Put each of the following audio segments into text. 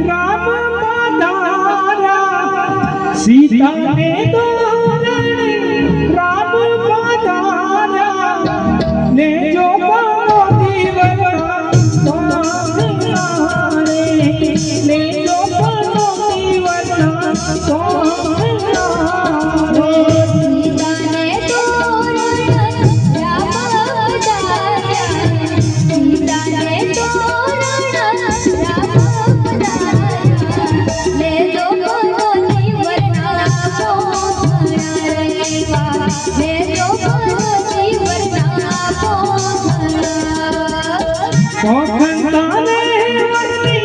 राम पधारा सीता ने तोरण राम पधारा ने जो बनो दीवाना सोनारे ने जो बनो दीवाना सोनारे सीता ने तोरण राम पधारा सीता ने तोरण राम पधारा ले जो बनो दीवाना सोनारे ले जो बनो दीवाना सोनारा कोखंताने वर्णी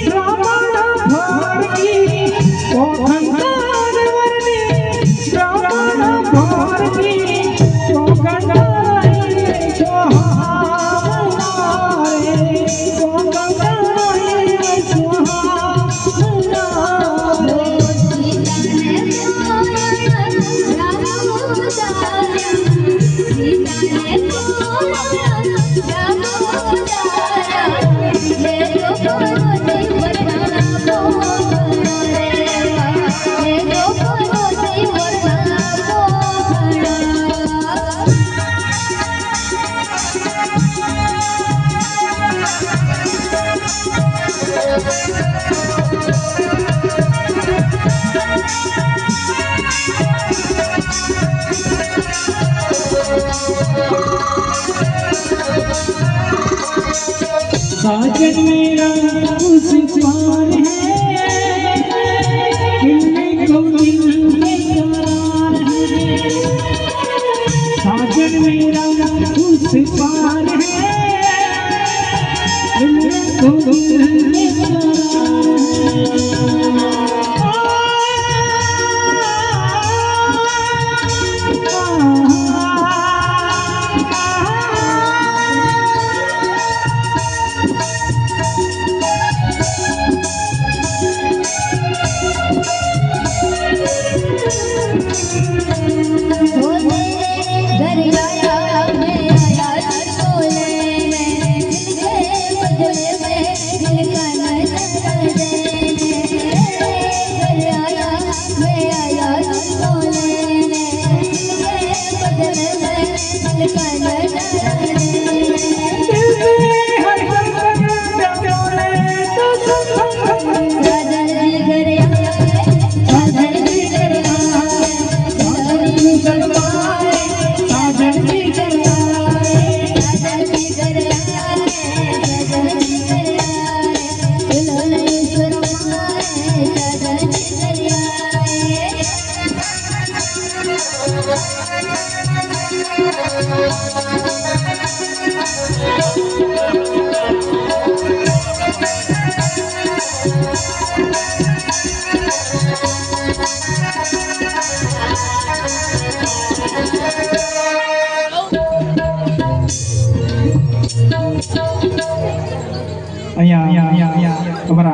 रावण भारती कोखंताने वर्णी रावण भारती कोखंताने सोहारे कोखंताने सोहारे साजन मेरा उस पार है मिलने को दिल में करार है साजन मेरा उस पार है मिलने को दिल में અહીંયા તમારા